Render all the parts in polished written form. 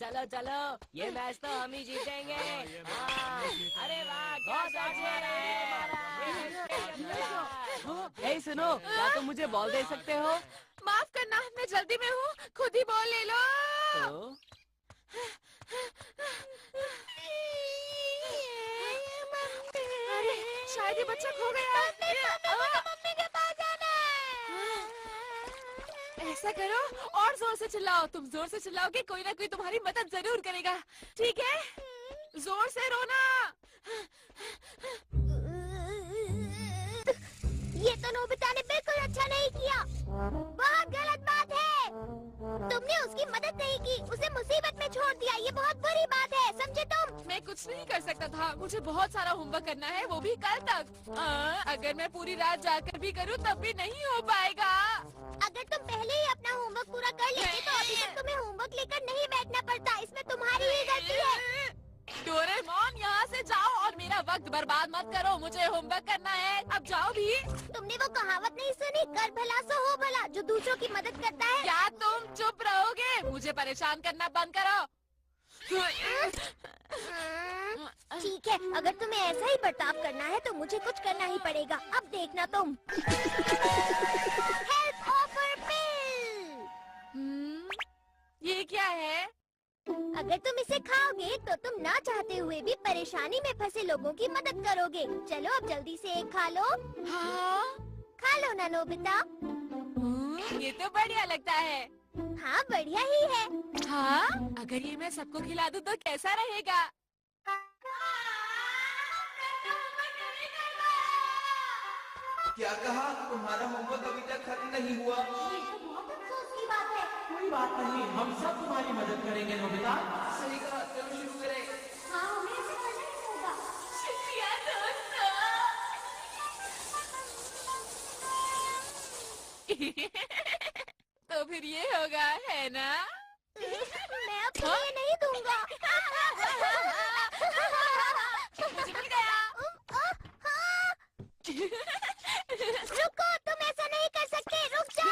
चलो चलो, ये मैच तो हम ही जीतेंगे। अरे वाह, क्या हे सुनो, क्या तुम मुझे बॉल दे सकते हो? माफ करना, मैं जल्दी में हूँ, खुद ही बॉल ले लो। अरे शायद ये बच्चा खो गया। मम्मी के पास जाना है। ऐसा करो, और जोर से चिल्लाओ। तुम जोर से चिल्लाओगे, कोई ना कोई तुम्हारी मदद जरूर करेगा। ठीक है, जोर से रोना। ये तो नोबिता ने बिल्कुल अच्छा नहीं किया। बहुत गलत बात है। तुमने उसकी मदद नहीं की, उसे मुसीबत में छोड़ दिया। ये बहुत बुरी बात है, समझे तुम? मैं कुछ नहीं कर सकता था, मुझे बहुत सारा होमवर्क करना है, वो भी कल तक। अगर मैं पूरी रात जाकर भी करूँ तब भी नहीं हो पाएगा। अगर तुम पहले ही अपना होमवर्क पूरा कर लेते तो अभी तक तुम्हें होमवर्क लेकर नहीं बैठना पड़ता। इसमें तुम्हारी ही गलती है। डोरेमोन, यहाँ से जाओ और मेरा वक्त बर्बाद मत करो। मुझे होमवर्क करना है, अब जाओ भी। तुमने वो कहावत नहीं सुनी, कर भला सो हो भला, जो दूसरों की मदद करता है। क्या तुम चुप रहोगे? मुझे परेशान करना बंद करो। ठीक है, अगर तुम्हें ऐसा ही बर्ताव करना है तो मुझे कुछ करना ही पड़ेगा। अब देखना तुम। हेल्प ऑफर पिल। ये क्या है? अगर तुम इसे खाओगे तो तुम ना चाहते हुए भी परेशानी में फंसे लोगों की मदद करोगे। चलो अब जल्दी से एक खा लो। हाँ? खा लो ना नोबिता। ये तो बढ़िया लगता है। हाँ, बढ़िया ही है। हाँ? अगर ये मैं सबको खिला दूँ तो कैसा रहेगा? क्या कहा? तुम्हारा होमवर्क अभी तक खत्म नहीं हुआ? ये तो बहुत अफसोस की बात है। कोई बात नहीं, हम सब तुम्हारी मदद करेंगे नोबिता। सही कहा, चलो शुरू करें। हाँ, हमें ऐसे करना ही होगा। शुक्रिया दोस्तों। तो फिर ये होगा, है ना? मैं अब ये नहीं दूंगा। मुझे मिल गया। रुको, तुम ऐसा नहीं कर सकते, रुक जाओ।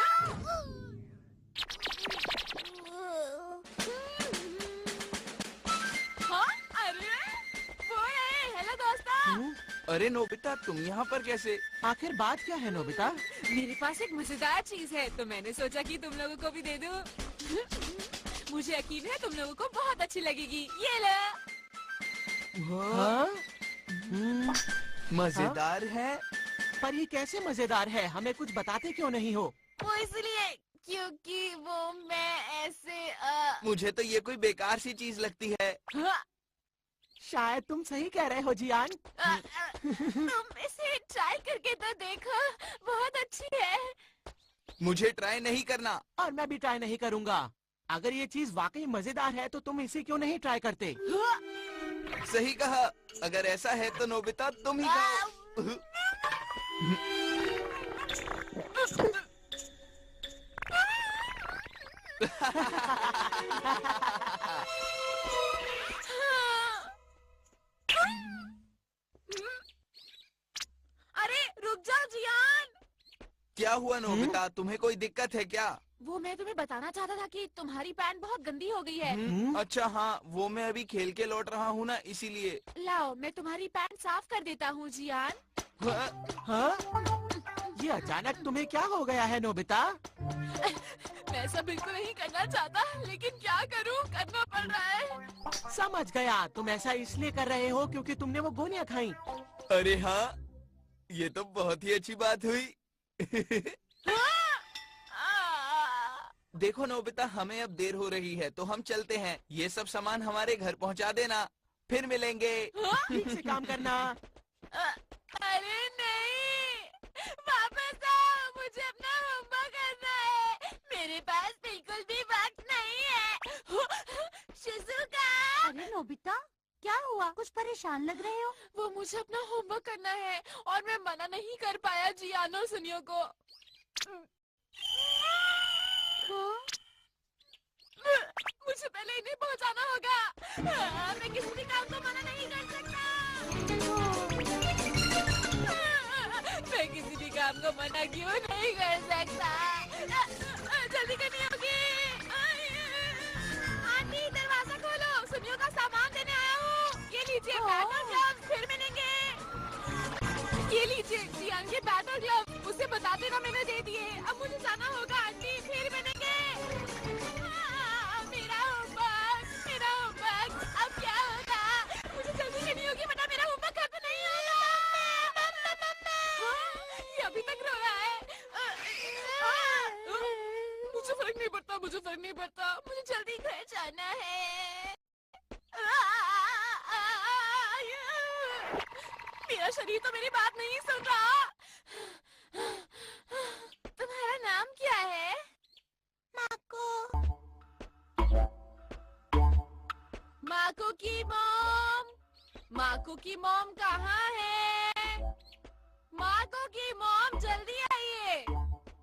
हाँ? अरे वो है। हेलो दोस्तों। अरे नोबिता, तुम यहाँ पर कैसे? आखिर बात क्या है नोबिता? मेरे पास एक मजेदार चीज है, तो मैंने सोचा कि तुम लोगों को भी दे दूं। मुझे यकीन है तुम लोगों को बहुत अच्छी लगेगी। ये लो। हाँ? मजेदार है। पर ये कैसे मजेदार है? हमें कुछ बताते क्यों नहीं हो? वो इसलिए क्योंकि वो मैं ऐसे मुझे तो ये कोई बेकार सी चीज लगती है। शायद तुम सही कह रहे हो जियान। तुम इसे ट्राई करके तो देखो, बहुत अच्छी है। मुझे ट्राई नहीं करना। और मैं भी ट्राई नहीं करूँगा। अगर ये चीज वाकई मजेदार है तो तुम इसे क्यों नहीं ट्राई करते? सही कहा, अगर ऐसा है तो नोबिता तुम ही खाओ। अरे रुक जाओ जियान। क्या हुआ नोबिता, तुम्हें कोई दिक्कत है क्या? वो मैं तुम्हें बताना चाहता था कि तुम्हारी पैंट बहुत गंदी हो गई है। अच्छा हाँ, वो मैं अभी खेल के लौट रहा हूँ ना, इसीलिए। लाओ, मैं तुम्हारी पैंट साफ कर देता हूँ जियान। हाँ? ये अचानक तुम्हें क्या हो गया है नोबिता? मैं ऐसा बिल्कुल नहीं करना चाहता, लेकिन क्या करूँ, करना पड़ रहा है। समझ गया, तुम ऐसा इसलिए कर रहे हो क्योंकि तुमने वो गोलियां खाई। अरे हाँ, ये तो बहुत ही अच्छी बात हुई। देखो नोबिता, हमें अब देर हो रही है तो हम चलते हैं। ये सब सामान हमारे घर पहुंचा देना, फिर मिलेंगे। ठीक से काम करना। अरे नहीं, वापस आओ, मुझे अपना होमवर्क करना है। मेरे पास बिल्कुल भी वक्त नहीं है। शिजुका। अरे नोबिता, क्या हुआ? कुछ परेशान लग रहे हो? वो मुझे अपना होमवर्क करना है और मैं मना नहीं कर पाया जियान और सुनियो को। मुझे पहले इन्हें पहुंचाना होगा। मैं किसी भी काम को मना नहीं कर सकता। मैं किसी भी काम को मना क्यों नहीं कर सकता? जल्दी करनी होगी। आंटी, दरवाजा खोलो। ये बैटल ग्लव उसे बता देना मैंने दे दिए। अब मुझे जाना होगा आंटी, फिर मिलेंगे। मेरा होमवर्क अब क्या होगा? मुझे जल्दी करनी होगी वरना मेरा होमवर्क खत्म नहीं होगा। ये अभी तक रो रहा है। मुझे फर्क नहीं पड़ता, मुझे जल्दी घर जाना है। मेरा शरीर तो मेरी बात नहीं सुन रहा। तुम्हारा नाम क्या है? माको की मॉम कहाँ है? माको की मॉम जल्दी आइए।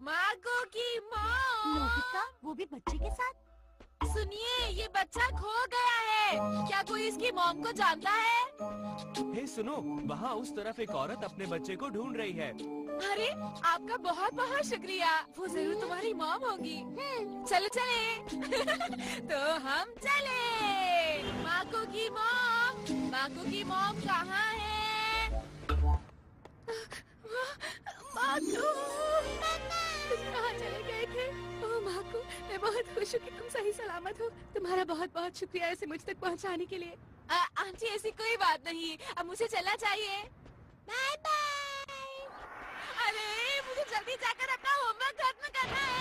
माको की मॉम। नोबिता, वो भी बच्चे के साथ? सुनिए, ये बच्चा खो गया है। क्या कोई इसकी मॉम को जानता है? हे सुनो, वहाँ उस तरफ एक औरत अपने बच्चे को ढूंढ रही है। अरे आपका बहुत बहुत शुक्रिया, वो जरूर तुम्हारी मॉम होगी। चलो चले। तो हम चले। माको की मॉम कहाँ है? माको, तुम कहाँ चले गए थे? ओह माको, मैं बहुत खुश हूँ कि तुम सही सलामत हो। तुम्हारा बहुत बहुत शुक्रिया इसे मुझ तक पहुँचाने के लिए। आंटी ऐसी कोई बात नहीं, अब मुझे चलना चाहिए। Bye bye. अरे मुझे जल्दी जाकर अपना होमवर्क खत्म करना है।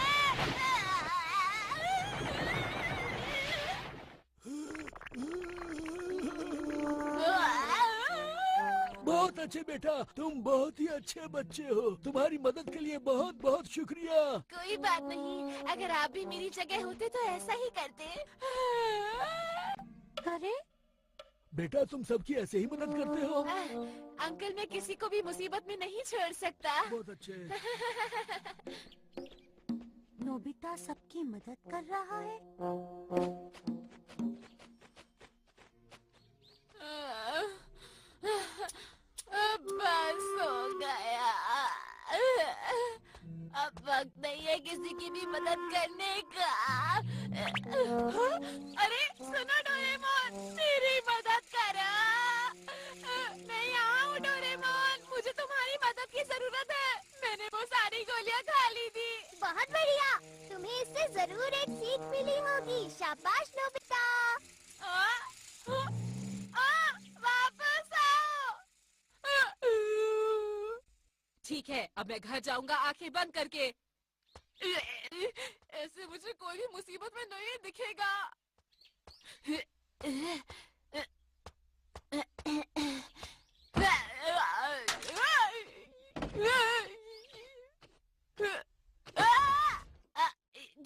बहुत अच्छे बेटा, तुम बहुत ही अच्छे बच्चे हो। तुम्हारी मदद के लिए बहुत बहुत शुक्रिया। कोई बात नहीं, अगर आप भी मेरी जगह होते तो ऐसा ही करते। अरे बेटा, तुम सबकी ऐसे ही मदद करते हो। अंकल, मैं किसी को भी मुसीबत में नहीं छोड़ सकता। बहुत अच्छे। नोबिता सबकी मदद कर रहा है। बस हो गया। अब वक्त नहीं है किसी की भी मदद करने का। अरे सुनो डोरेमोन, मेरी मदद करो। मैं यहाँ हूँ डोरेमोन, मुझे तुम्हारी मदद की जरूरत है। मैंने वो सारी गोलियाँ खा ली थी। बहुत बढ़िया, तुम्हें इससे जरूर एक सीख मिली होगी। शाबाश नोबिता। वापस आओ। ठीक है, अब मैं घर जाऊंगा आंखें बंद करके। ऐसे मुझे कोई भी मुसीबत में नहीं दिखेगा।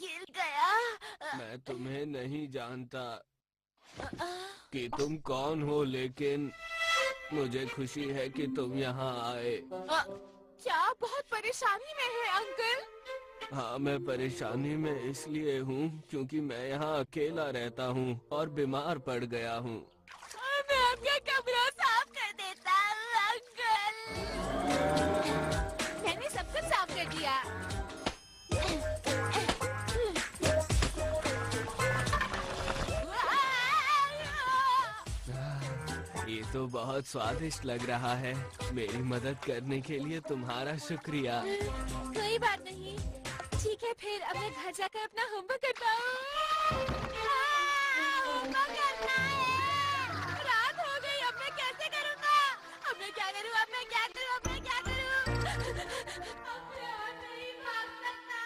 गिर गया। मैं तुम्हें नहीं जानता कि तुम कौन हो, लेकिन मुझे खुशी है कि तुम यहाँ आए। क्या बहुत परेशानी में है अंकल? हाँ, मैं परेशानी में इसलिए हूँ क्योंकि मैं यहाँ अकेला रहता हूँ और बीमार पड़ गया हूँ। मैं आपका कमरा साफ कर देता हूँ अंकल। मैंने सब कुछ साफ कर दिया। ये तो बहुत स्वादिष्ट लग रहा है। मेरी मदद करने के लिए तुम्हारा शुक्रिया। कोई बात नहीं। ठीक है, फिर अब मैं घर जाकर अपना होमवर्क करता हूँ। होमवर्क करना है। रात हो गई, अब मैं कैसे करूँगा? अब मैं क्या करूँ? अब मैं क्या करूँ? अब मैं क्या करूँ? अब मैं और नहीं भाग सकता।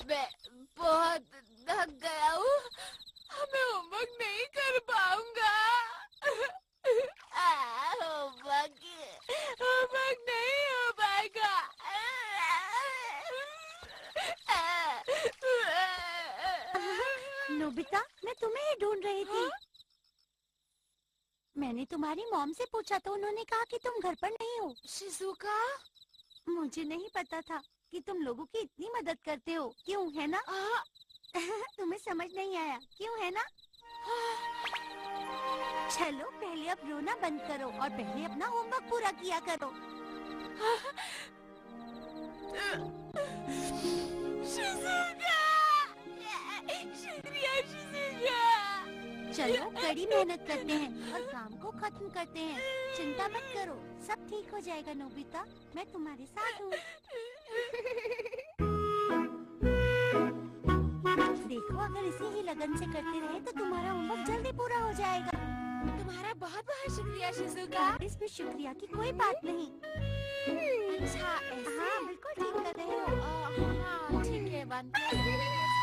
मैं बहुत थक गया हूँ। मैं होमवर्क नहीं कर पाऊंगा। होमवर्क नहीं हो पाएगा। नोबिता, मैं तुम्हें ही ढूंढ रही थी। मैंने तुम्हारी मॉम से पूछा तो उन्होंने कहा कि तुम घर पर नहीं हो। शिजुका, मुझे नहीं पता था कि तुम लोगों की इतनी मदद करते हो। क्यों, है ना? तुम्हें समझ नहीं आया, क्यों, है ना? चलो पहले अब रोना बंद करो और पहले अपना होमवर्क पूरा किया करो। शिजुका, शुक्रिया शिजुका। चलो कड़ी मेहनत करते हैं और काम को खत्म करते हैं। चिंता मत करो, सब ठीक हो जाएगा नोबिता, मैं तुम्हारे साथ हूँ। देखो अगर इसी ही लगन से करते रहे तो तुम्हारा होमवर्क जल्दी पूरा हो जाएगा। तुम्हारा बहुत बहुत शुक्रिया शिजुका। इसमें शुक्रिया की कोई बात नहीं। अच्छा ऐसे? हाँ बिल्कुल ठीक कर रहे हो। हाँ ठीक है, बनते हैं।